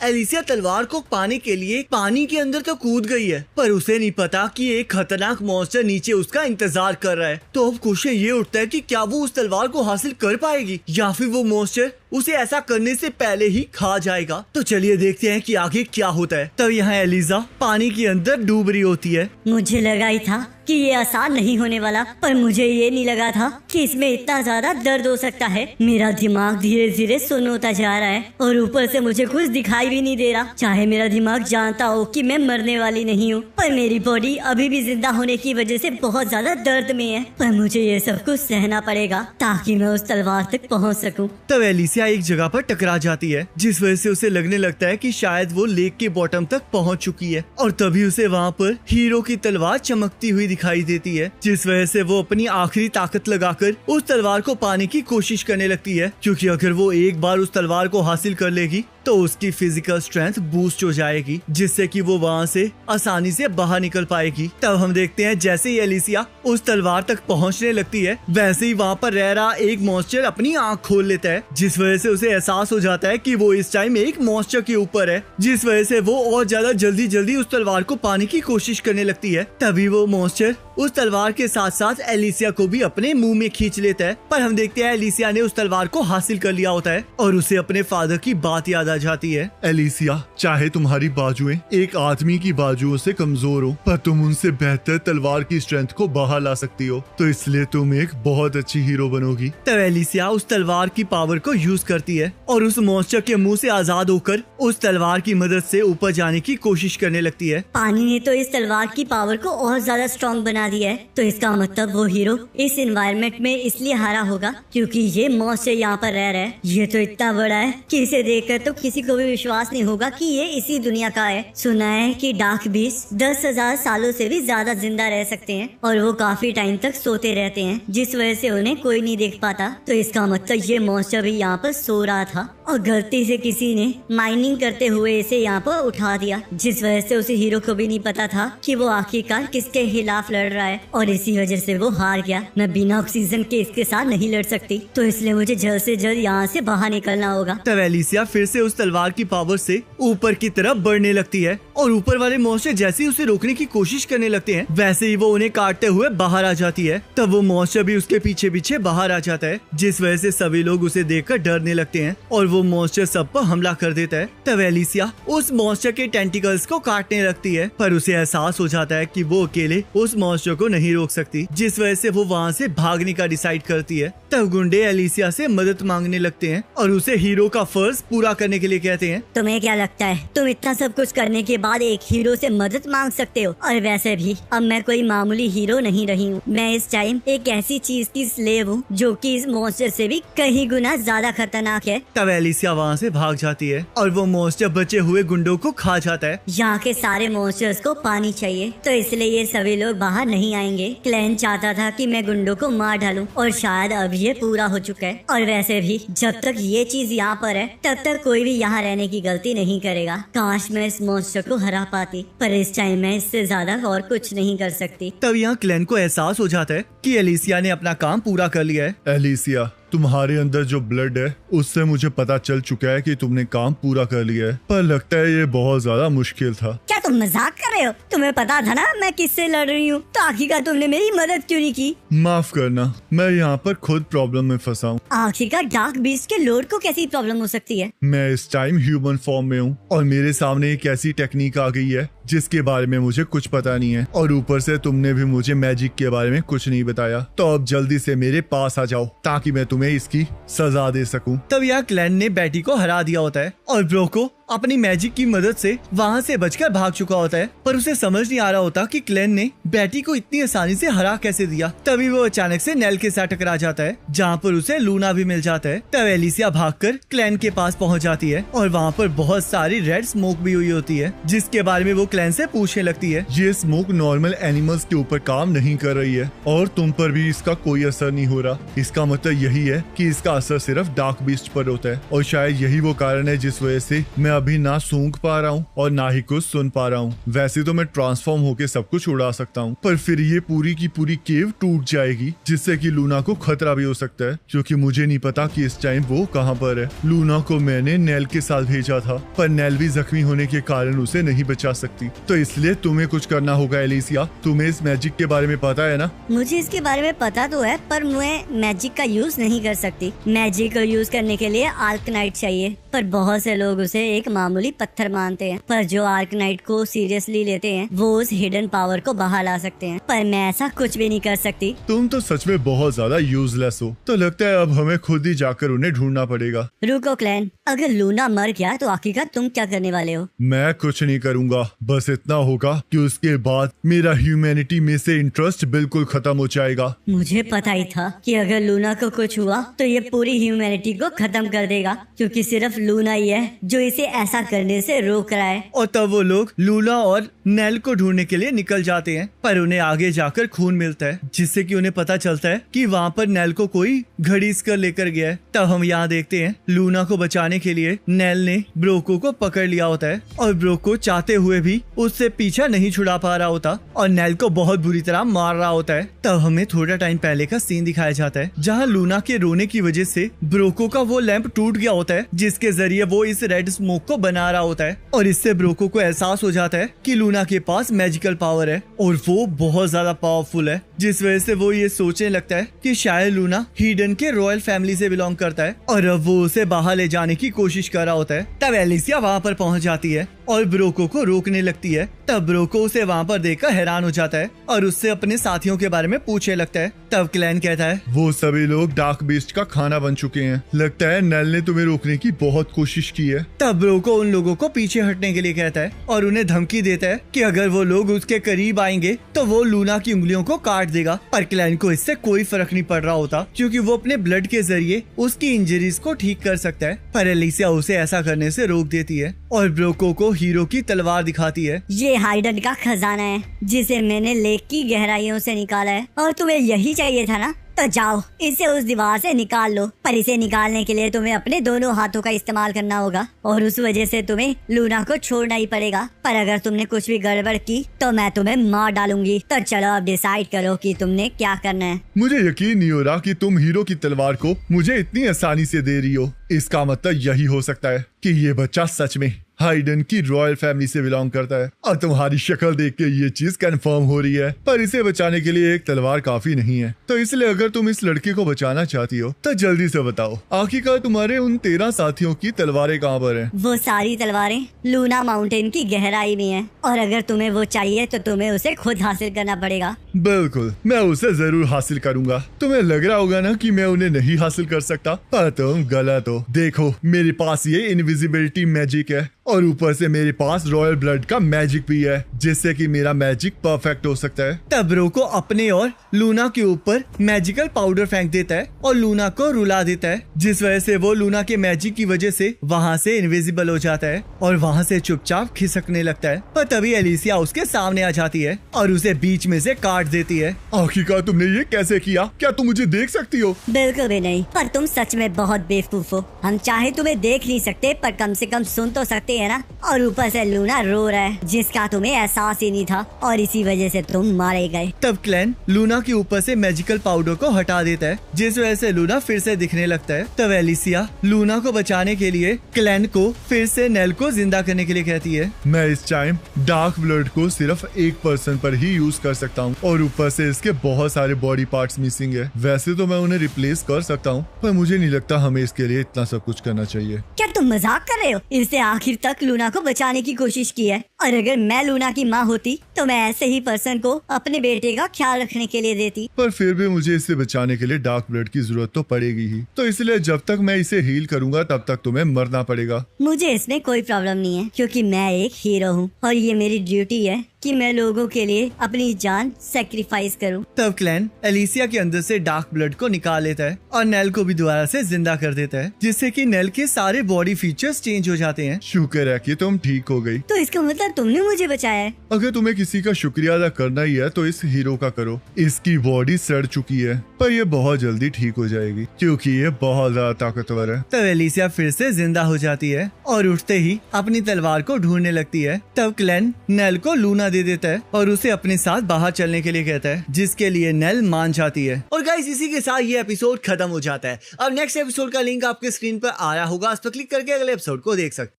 Alicia तलवार को पाने के लिए पानी के अंदर तो कूद गई है, पर उसे नहीं पता कि एक खतरनाक मॉन्स्टर नीचे उसका इंतजार कर रहा है। तो अब क्वेश्चन ये उठता है कि क्या वो उस तलवार को हासिल कर पाएगी या फिर वो मॉन्स्टर उसे ऐसा करने से पहले ही खा जाएगा। तो चलिए देखते हैं कि आगे क्या होता है। तब यहाँ एलिजा पानी के अंदर डूब रही होती है। मुझे लगा ही था कि ये आसान नहीं होने वाला, पर मुझे ये नहीं लगा था कि इसमें इतना ज्यादा दर्द हो सकता है। मेरा दिमाग धीरे धीरे सुन्न होता जा रहा है और ऊपर से मुझे कुछ दिखाई भी नहीं दे रहा। चाहे मेरा दिमाग जानता हो कि मैं मरने वाली नहीं हूँ, पर मेरी बॉडी अभी भी जिंदा होने की वजह से बहुत ज्यादा दर्द में है। पर मुझे ये सब कुछ सहना पड़ेगा ताकि मैं उस तलवार तक पहुँच सकूँ। तब एलिसिया एक जगह पर टकरा जाती है, जिस वजह से उसे लगने लगता है कि शायद वो लेक के बॉटम तक पहुँच चुकी है। और तभी उसे वहाँ पर हीरो की तलवार चमकती हुई दिखाई देती है, जिस वजह से वो अपनी आखिरी ताकत लगाकर उस तलवार को पाने की कोशिश करने लगती है, क्योंकि अगर वो एक बार उस तलवार को हासिल कर लेगी तो उसकी फिजिकल स्ट्रेंथ बूस्ट हो जाएगी, जिससे कि वो वहाँ से आसानी से बाहर निकल पाएगी। तब हम देखते हैं जैसे ही एलिसिया उस तलवार तक पहुँचने लगती है, वैसे ही वहाँ पर रह रहा एक मॉन्स्टर अपनी आँख खोल लेता है, जिस वजह से उसे एहसास हो जाता है कि वो इस टाइम एक मॉन्स्टर के ऊपर है, जिस वजह से वो और ज्यादा जल्दी जल्दी उस तलवार को पाने की कोशिश करने लगती है। तभी वो मॉन्स्टर उस तलवार के साथ साथ एलिसिया को भी अपने मुंह में खींच लेता है। पर हम देखते हैं एलिसिया ने उस तलवार को हासिल कर लिया होता है और उसे अपने फादर की बात याद आ जाती है। एलिसिया, चाहे तुम्हारी बाजुएं एक आदमी की बाजुओं से कमजोर हो, पर तुम उनसे बेहतर तलवार की स्ट्रेंथ को बाहर ला सकती हो, तो इसलिए तुम एक बहुत अच्छी हीरो बनोगी। तब एलिसिया उस तलवार की पावर को यूज करती है और उस मॉन्स्टर के मुंह से आजाद होकर उस तलवार की मदद से ऊपर जाने की कोशिश करने लगती है। पानी ने तो इस तलवार की पावर को और ज्यादा स्ट्रॉन्ग बना दिया है, तो इसका मतलब वो हीरो इस एनवायरनमेंट में इसलिए हारा होगा क्योंकि ये मॉन्स्टर यहाँ पर रह रहा है। ये तो इतना बड़ा है कि इसे देखकर तो किसी को भी विश्वास नहीं होगा कि ये इसी दुनिया का है। सुना है कि डार्क बीस्ट 10,000 सालों से भी ज्यादा जिंदा रह सकते हैं और वो काफी टाइम तक सोते रहते हैं, जिस वजह से उन्हें कोई नहीं देख पाता। तो इसका मतलब ये मॉन्स्टर भी यहाँ पर सो रहा था और गलती से किसी ने माइनिंग करते हुए इसे यहाँ पर उठा दिया, जिस वजह से उसे हीरो को भी नहीं पता था कि वो आखिरकार किसके खिलाफ लड़ रहा है और इसी वजह से वो हार गया। मैं बिना ऑक्सीजन के इसके साथ नहीं लड़ सकती, तो इसलिए मुझे जल्द से जल्द यहाँ से बाहर निकलना होगा। तब एलिसिया फिर से उस तलवार की पावर से ऊपर की तरफ बढ़ने लगती है और ऊपर वाले मॉन्स्टर जैसे ही उसे रोकने की कोशिश करने लगते हैं, वैसे ही वो उन्हें काटते हुए बाहर आ जाती है। तब वो मॉन्स्टर भी उसके पीछे पीछे बाहर आ जाता है, जिस वजह से सभी लोग उसे देखकर डरने लगते हैं और वो मॉन्स्टर सब पर हमला कर देता है। तब एलिसिया उस मॉन्स्टर के टेंटिकल्स को काटने लगती है, पर उसे एहसास हो जाता है कि वो अकेले उस मॉन्स्टर को नहीं रोक सकती, जिस वजह से वो वहाँ से भागने का डिसाइड करती है। तब गुंडे एलिसिया से मदद मांगने लगते हैं और उसे हीरो का फर्ज पूरा करने के लिए कहते हैं। तुम्हें क्या लगता है तुम इतना सब कुछ करने के बाद एक हीरो से मदद मांग सकते हो? और वैसे भी अब मैं कोई मामूली हीरो नहीं रही हूँ, मैं इस टाइम एक ऐसी चीज की स्लेव हूँ जो कि इस मॉन्स्टर से भी कहीं गुना ज्यादा खतरनाक है। तब एलिसिया वहाँ से भाग जाती है और वो मॉन्स्टर बचे हुए गुंडों को खा जाता है। यहाँ के सारे मॉन्स्टर्स को पानी चाहिए, तो इसलिए ये सभी लोग बाहर नहीं आएंगे। क्लैन चाहता था कि मैं गुंडों को मार डालूं और शायद अब ये पूरा हो चुका है। और वैसे भी जब तक ये चीज यहाँ पर है तब तक कोई भी यहाँ रहने की गलती नहीं करेगा। काश मैं इस मॉन्स्टर को हरा पाती, पर इस टाइम मैं इससे ज्यादा और कुछ नहीं कर सकती। तब यहाँ क्लैन को एहसास हो जाता है कि एलिसिया ने अपना काम पूरा कर लिया है। एलिसिया, तुम्हारे अंदर जो ब्लड है उससे मुझे पता चल चुका है कि तुमने काम पूरा कर लिया है, पर लगता है ये बहुत ज्यादा मुश्किल था। क्या तुम मजाक कर रहे हो? तुम्हें पता था ना मैं किससे लड़ रही हूँ, तो आखिरकार तुमने मेरी मदद क्यों नहीं की? माफ करना, मैं यहाँ पर खुद प्रॉब्लम में फंसा हूँ। आखिरकार डार्क बीस्ट के लॉर्ड को कैसी प्रॉब्लम हो सकती है? मैं इस टाइम ह्यूमन फॉर्म में हूँ और मेरे सामने एक ऐसी टेक्निक आ गई है जिसके बारे में मुझे कुछ पता नहीं है, और ऊपर से तुमने भी मुझे मैजिक के बारे में कुछ नहीं बताया। तो अब जल्दी से मेरे पास आ जाओ ताकि मैं तुम्हें इसकी सजा दे सकूं। तब यहाँ क्लैन ने बैटी को हरा दिया होता है और ब्रो को अपनी मैजिक की मदद से वहाँ से बचकर भाग चुका होता है, पर उसे समझ नहीं आ रहा होता कि क्लैन ने बैटी को इतनी आसानी से हरा कैसे दिया। तभी वो अचानक से नेल के साथ टकरा जाता है, जहाँ पर उसे लूना भी मिल जाता है। तब एलिसिया भागकर क्लैन के पास पहुँच जाती है और वहाँ पर बहुत सारी रेड स्मोक भी हुई होती है, जिसके बारे में वो क्लैन से पूछने लगती है। ये स्मोक नॉर्मल एनिमल्स के ऊपर काम नहीं कर रही है और तुम पर भी इसका कोई असर नहीं हो रहा। इसका मतलब यही है कि इसका असर सिर्फ डार्क बीस्ट पर होता है, और शायद यही वो कारण है जिस वजह से मैं अभी ना सूंघ पा रहा हूँ और ना ही कुछ सुन पा रहा हूँ। वैसे तो मैं ट्रांसफॉर्म होके सब कुछ उड़ा सकता हूँ, पर फिर ये पूरी की पूरी केव टूट जाएगी, जिससे कि लूना को खतरा भी हो सकता है, क्योंकि मुझे नहीं पता कि इस टाइम वो कहाँ पर है। लूना को मैंने नेल के साथ भेजा था, पर नेल भी जख्मी होने के कारण उसे नहीं बचा सकती, तो इसलिए तुम्हें कुछ करना होगा एलिसिया। तुम्हें इस मैजिक के बारे में पता है ना? मुझे इसके बारे में पता तो है, पर मैं मैजिक का यूज नहीं कर सकती। मैजिक को यूज करने के लिए आर्कनाइट चाहिए, पर बहुत से लोग उसे एक मामूली पत्थर मानते हैं। पर जो आर्कनाइट को सीरियसली लेते हैं वो उस हिडन पावर को बाहर ला सकते हैं, पर मैं ऐसा कुछ भी नहीं कर सकती। तुम तो सच में बहुत ज्यादा यूजलेस हो। तो लगता है अब हमें खुद ही जाकर उन्हें ढूंढना पड़ेगा। रुको क्लैन, अगर लूना मर गया तो आखिरकार तुम क्या करने वाले हो? मैं कुछ नहीं करूंगा, बस इतना होगा कि उसके बाद मेरा ह्यूमैनिटी में से इंटरेस्ट बिल्कुल खत्म हो जाएगा। मुझे पता ही था कि अगर लूना को कुछ हुआ तो ये पूरी ह्यूमैनिटी को खत्म कर देगा, क्योंकि सिर्फ लूना ही है जो इसे ऐसा करने से रोक रहा है। और तब वो लोग लूना और नेल को ढूंढने के लिए निकल जाते हैं, पर उन्हें आगे जाकर खून मिलता है, जिससे कि उन्हें पता चलता है कि वहाँ पर नेल को कोई घड़ीस कर लेकर गया है। तब हम यहाँ देखते हैं लूना को बचाने के लिए नेल ने ब्रोको को पकड़ लिया होता है, और ब्रोको चाहते हुए भी उससे पीछा नहीं छुड़ा पा रहा होता और नेल को बहुत बुरी तरह मार रहा होता है। तब हमें थोड़ा टाइम पहले का सीन दिखाया जाता है, जहाँ लूना के रोने की वजह से ब्रोको का वो लैंप टूट गया होता है, जिसके जरिए वो इस रेड स्मोक को बना रहा होता है। और इससे ब्रोको को एहसास हो जाता है कि लूना के पास मैजिकल पावर है और वो बहुत ज्यादा पावरफुल है, जिस वजह से वो ये सोचने लगता है कि शायद लूना हिडन के रॉयल फैमिली से बिलोंग करता है, और अब वो उसे बाहर ले जाने की कोशिश कर रहा होता है। तब एलिसिया वहाँ पर पहुँच जाती है और ब्रोको को रोकने लगती है। तब ब्रोको उसे वहाँ पर देखकर हैरान हो जाता है और उससे अपने साथियों के बारे में पूछने लगता है। तब क्लैन कहता है, वो सभी लोग डार्क बीस्ट का खाना बन चुके हैं। लगता है नेल ने तुम्हें रोकने की बहुत कोशिश की है। तब ब्रोको उन लोगों को पीछे हटने के लिए कहता है और उन्हें धमकी देता है कि अगर वो लोग उसके करीब आएंगे तो वो लूना की उंगलियों को काट देगा। पर क्लैन को इससे कोई फर्क नहीं पड़ रहा होता, क्योंकि वो अपने ब्लड के जरिए उसकी इंजरीज को ठीक कर सकता है। पर एलिसिया उसे ऐसा करने से रोक देती है और ब्रोको को हीरो की तलवार दिखाती है। ये हाइडन का खजाना है जिसे मैंने लेक की गहराइयों से निकाला है, और तुम्हें यही चाहिए था ना? तो जाओ इसे उस दीवार से निकाल लो। पर इसे निकालने के लिए तुम्हें अपने दोनों हाथों का इस्तेमाल करना होगा, और उस वजह से तुम्हें लूना को छोड़ना ही पड़ेगा। पर अगर तुमने कुछ भी गड़बड़ की तो मैं तुम्हें मार डालूंगी। तो चलो अब डिसाइड करो कि तुमने क्या करना है। मुझे यकीन नहीं हो रहा कि तुम हीरो की तलवार को मुझे इतनी आसानी से दे रही हो। इसका मतलब यही हो सकता है कि ये बच्चा सच में हाइडन की रॉयल फैमिली से बिलोंग करता है, और तुम्हारी शक्ल देख के ये चीज कंफर्म हो रही है। पर इसे बचाने के लिए एक तलवार काफी नहीं है, तो इसलिए अगर तुम इस लड़के को बचाना चाहती हो तो जल्दी से बताओ, आखिरकार तुम्हारे उन 13 साथियों की तलवारें कहाँ पर हैं? वो सारी तलवारें लूना माउंटेन की गहराई में हैं, और अगर तुम्हें वो चाहिए तो तुम्हें उसे खुद हासिल करना पड़ेगा। बिल्कुल, मैं उसे जरूर हासिल करूंगा। तुम्हें लग रहा होगा ना कि मैं उन्हें नहीं हासिल कर सकता, पर तुम गलत हो। देखो मेरे पास ये इनविजिबिलिटी मैजिक है, और ऊपर से मेरे पास रॉयल ब्लड का मैजिक भी है, जिससे कि मेरा मैजिक परफेक्ट हो सकता है। तब ब्रोको अपने और लूना के ऊपर मैजिकल पाउडर फेंक देता है और लूना को रुला देता है, जिस वजह से वो लूना के मैजिक की वजह से वहाँ से इनविजिबल हो जाता है और वहाँ से चुपचाप खिसकने लगता है। पर तभी एलिसिया उसके सामने आ जाती है और उसे बीच में से काट देती है। आखिरकार तुमने ये कैसे किया? क्या तुम मुझे देख सकती हो? बिल्कुल भी नहीं, पर तुम सच में बहुत बेवकूफ हो। हम चाहे तुम्हें देख नहीं सकते, पर कम से कम सुन तो सकते है ना। और ऊपर से लूना रो रहा है, जिसका तुम्हें एहसास ही नहीं था, और इसी वजह से तुम मारे गए। तब क्लैन लूना के ऊपर से मैजिकल पाउडर को हटा देता है, जिस वजह से लूना फिर से दिखने लगता है। तब एलिसिया लूना को बचाने के लिए क्लैन को फिर से नेल को जिंदा करने के लिए कहती है। मैं इस टाइम डार्क ब्लड को सिर्फ एक पर्सन पर ही यूज कर सकता हूँ, और ऊपर से इसके बहुत सारे बॉडी पार्ट्स मिसिंग है। वैसे तो मैं उन्हें रिप्लेस कर सकता हूँ, पर मुझे नहीं लगता हमें इसके लिए इतना सब कुछ करना चाहिए। क्या तुम मजाक कर रहे हो? इसने आखिर तक लूना को बचाने की कोशिश की है, और अगर मैं लूना की माँ होती तो मैं ऐसे ही पर्सन को अपने बेटे का ख्याल रखने के लिए देती। पर फिर भी मुझे इसे बचाने के लिए डार्क ब्लड की जरूरत तो पड़ेगी ही, तो इसलिए जब तक मैं इसे हील करूंगा तब तक तुम्हें मरना पड़ेगा। मुझे इसमें कोई प्रॉब्लम नहीं है, क्योंकि मैं एक हीरो हूँ और ये मेरी ड्यूटी है कि मैं लोगों के लिए अपनी जान सेक्रीफाइस करूं। तब क्लैन एलिसिया के अंदर से डार्क ब्लड को निकाल लेता है और नेल को भी दोबारा से जिंदा कर देता है, जिससे कि नेल के सारे बॉडी फीचर्स चेंज हो जाते हैं। शुक्र है कि तुम ठीक हो गई। तो इसका मतलब तुमने मुझे बचाया है। अगर तुम्हें किसी का शुक्रिया अदा करना ही है तो इस हीरो का करो। इसकी बॉडी सड़ चुकी है पर ये बहुत जल्दी ठीक हो जाएगी क्योंकि ये बहुत ज्यादा ताकतवर है। तब एलिसिया फिर से जिंदा हो जाती है और उठते ही अपनी तलवार को ढूंढने लगती है। तब क्लेन नेल को लूना दे देता है और उसे अपने साथ बाहर चलने के लिए कहता है, जिसके लिए नेल मान जाती है। और गाइस इसी के साथ ये एपिसोड खत्म हो जाता है। अब नेक्स्ट एपिसोड का लिंक आपके स्क्रीन पर आ रहा होगा, उस पर क्लिक करके अगले एपिसोड को देख सकते हैं।